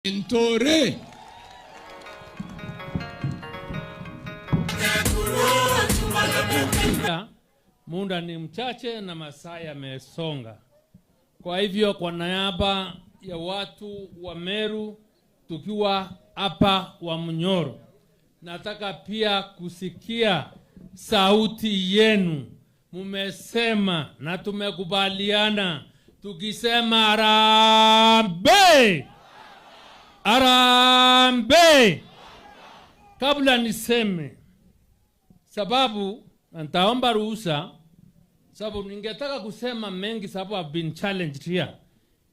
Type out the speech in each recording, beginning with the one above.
Ntore muda ni mchache na masaa yamesonga. Kwa hivyo kwa niaba ya watu wa Meru tukiwa hapa wa Munyoro, nataka pia kusikia sauti yenu. Mumesema na tumekubaliana tukisema Harambee! Harambee! Kabla niseme sababu, nitaomba ruhusa, sababu ningetaka kusema mengi sababu I've been challenged here.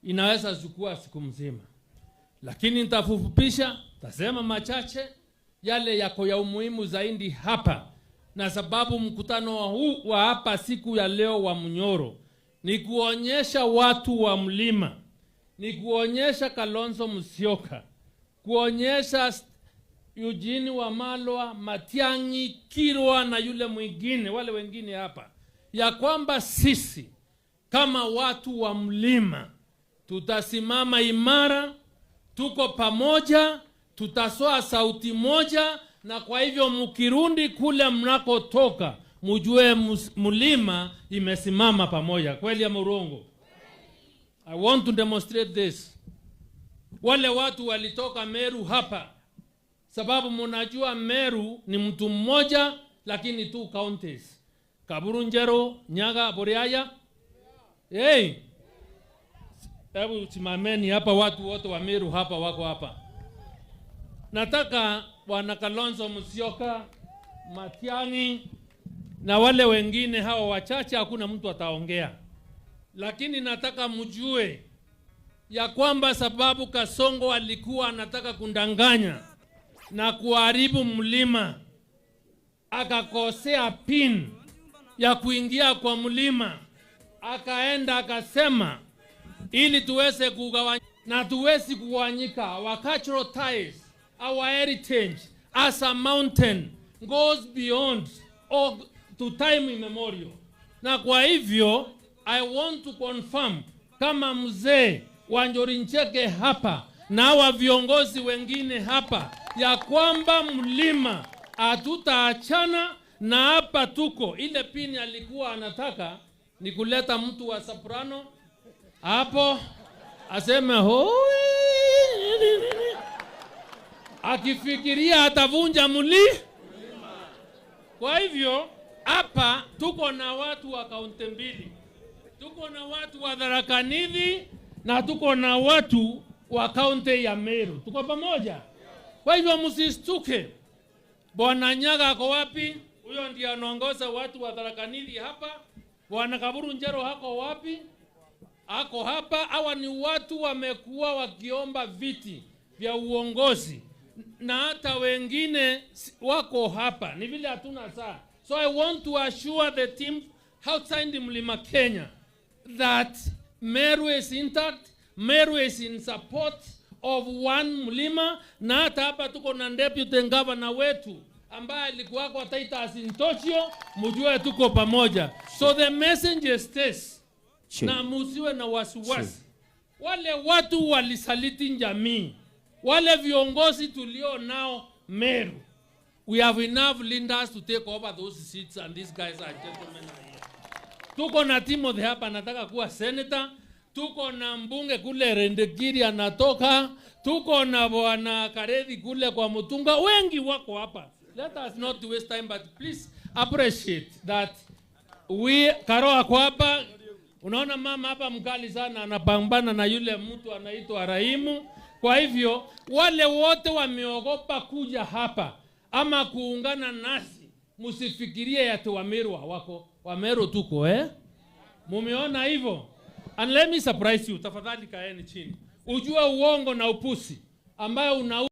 Inaweza chukua siku mzima. Lakini nitafupisha, tasema machache yale yako ya umuhimu zaidi hapa. Na sababu mkutano huu wa hapa siku ya leo wa Munyoro ni kuonyesha watu wa mlima, ni kuonyesha Kalonzo Musyoka, kuonyesha Eugene Wamalwa, Matiang'i, Kirwa na yule mwingine, wale wengine hapa, ya kwamba sisi kama watu wa mlima tutasimama imara, tuko pamoja, tutasoa sauti moja, na kwa hivyo mkirundi kule mnakotoka mjue mlima imesimama pamoja. Kweli ya murongo? I want to demonstrate this. Wale watu walitoka Meru hapa sababu mnajua Meru ni mtu mmoja lakini two counties. Kaburunjero, Nyaga, Boriaya. Hey! Hebu simameni hapa, watu wote wa Meru hapa wako hapa. Nataka Bwana Kalonzo Musyoka, Matiang'i na wale wengine hawa wachache, hakuna mtu ataongea. Lakini nataka mjue ya kwamba sababu Kasongo alikuwa anataka kundanganya na kuharibu mlima, akakosea pin ya kuingia kwa mlima, akaenda akasema ili tuweze kugawanya na tuwezi kugawanyika, our cultural ties, our heritage as a mountain goes beyond or to time immemorial. Na kwa hivyo I want to confirm kama mzee wa Njori Ncheke hapa na wa viongozi wengine hapa ya kwamba mlima hatutaachana, na hapa tuko. Ile pini alikuwa anataka ni kuleta mtu wa soprano hapo aseme hoi, akifikiria atavunja mlima. Kwa hivyo hapa tuko na watu wa kaunti mbili, tuko na watu wa Tharaka Nithi na tuko na watu wa kaunti ya Meru, tuko pamoja. Kwa hivyo msistuke. Bwana Nyaga ako wapi? Huyo ndiye anaongoza watu wa Tharaka Nithi hapa. Bwana Kaburunjero hako wapi? Ako hapa. Hawa ni watu wamekuwa wakiomba viti vya uongozi, na hata wengine wako hapa, ni vile hatuna saa. So I want to assure the team outside Mlima Kenya that Meru is intact, Meru is in support of one mlima, na hata hapa tuko na deputy governor wetu ambaye alikuwa kwa Taita Asintochio, mjue tuko pamoja. So the message is this, na musiwe na wasiwasi. Wale watu walisaliti jamii, wale viongozi tulio nao Meru, we have enough leaders to take over those seats, and these guys are gentlemen here. Tuko na Timothy hapa anataka kuwa senator, tuko na mbunge kule Rendegiri anatoka, tuko na Bwana Karethi kule kwa Mutunga, wengi wako hapa. Let us not waste time, but please appreciate that Karo ako hapa. Unaona mama hapa mkali sana anapambana na yule mtu anaitwa Rahimu. Kwa hivyo wale wote wameogopa kuja hapa ama kuungana nasi, msifikirie ati Wameru hawako. Wameru tuko Mumeona hivyo? And let me surprise you, tafadhali kaeni chini. Ujue uongo na upusi ambayo una